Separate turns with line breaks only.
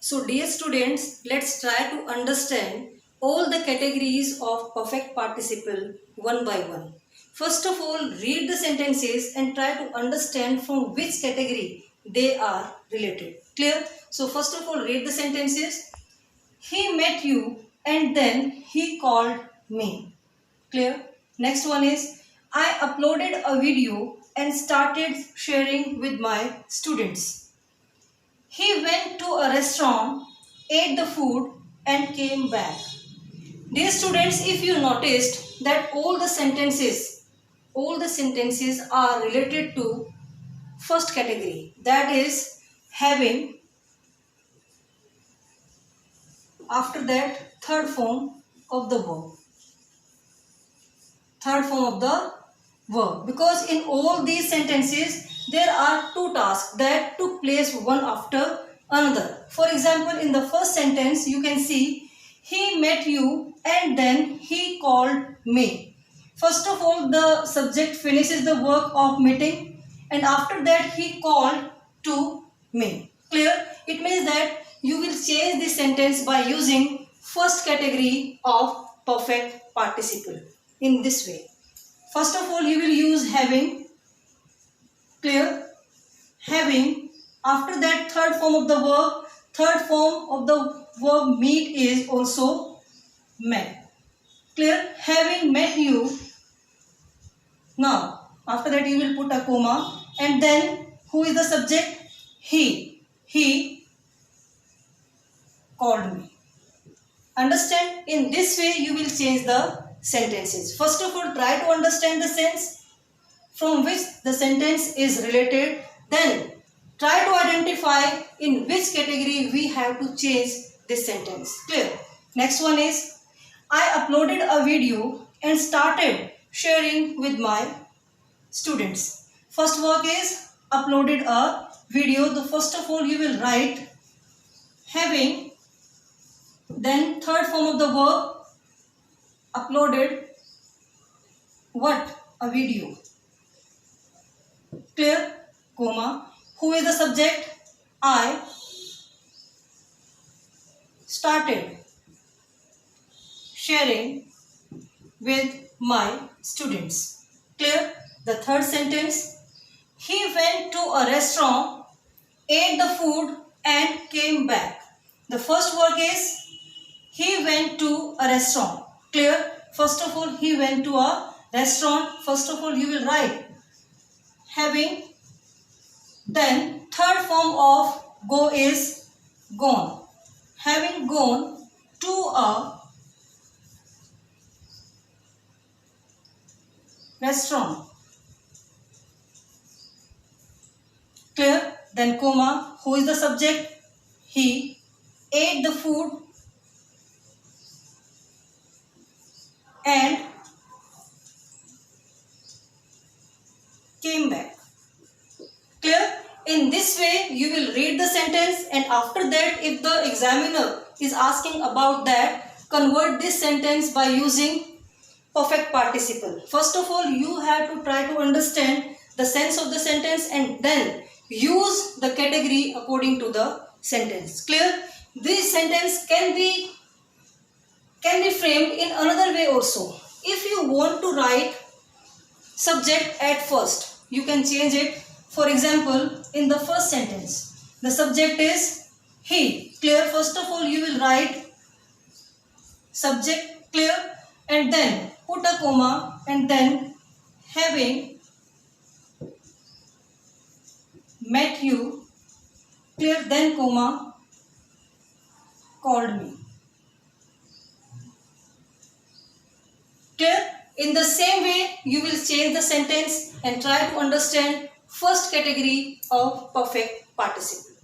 So dear students, let's try to understand all the categories of perfect participle one by one. First of all, read the sentences and try to understand from which category they are related. Clear? So first of all, read the sentences. He met you and then he called me. Clear? Next one is, I uploaded a video and started sharing with my students. He went to a restaurant, ate the food and came back. Dear students, if you noticed that all the sentences are related to first category, that is having, after that third form of the verb. Because in all these sentences there are two tasks that took place one after another. For example, in the first sentence you can see he met you and then he called me. First of all, the subject finishes the work of meeting and after that he called to me. Clear? It means that you will change the sentence by using first category of perfect participle in this way. First of all, you will use having. Clear? Having. After that, third form of the verb meet is also met. Clear? Having met you. Now, after that you will put a comma and then who is the subject? He. He called me. Understand? In this way you will change the sentences. First of all, try to understand the sense from which the sentence is related. Then try to identify in which category we have to change this sentence. Clear? Next one is, I uploaded a video and started sharing with my students. First work is uploaded a video. The first of all you will write having, then third form of the verb uploaded what? A video. Clear? Comma. Who is the subject? I started sharing with my students. Clear? The third sentence, he went to a restaurant, ate the food and came back. The first work is he went to a restaurant. Clear? First of all, he went to a restaurant. First of all, you will write having. Then third form of go is gone. Having gone to a restaurant. Clear? Then comma. Who is the subject? He ate the food and came back. Clear? In this way you will read the sentence and after that if the examiner is asking about that, convert this sentence by using perfect participle. First of all, you have to try to understand the sense of the sentence and then use the category according to the sentence. Clear? This sentence can be framed in another way also. If you want to write subject at first, you can change it. For example, in the first sentence, the subject is he. Clear? First of all, you will write subject. Clear? And then put a comma and then having met you. Clear? Then comma called me. Clear? In the same way, you will change the sentence and try to understand first category of perfect participle.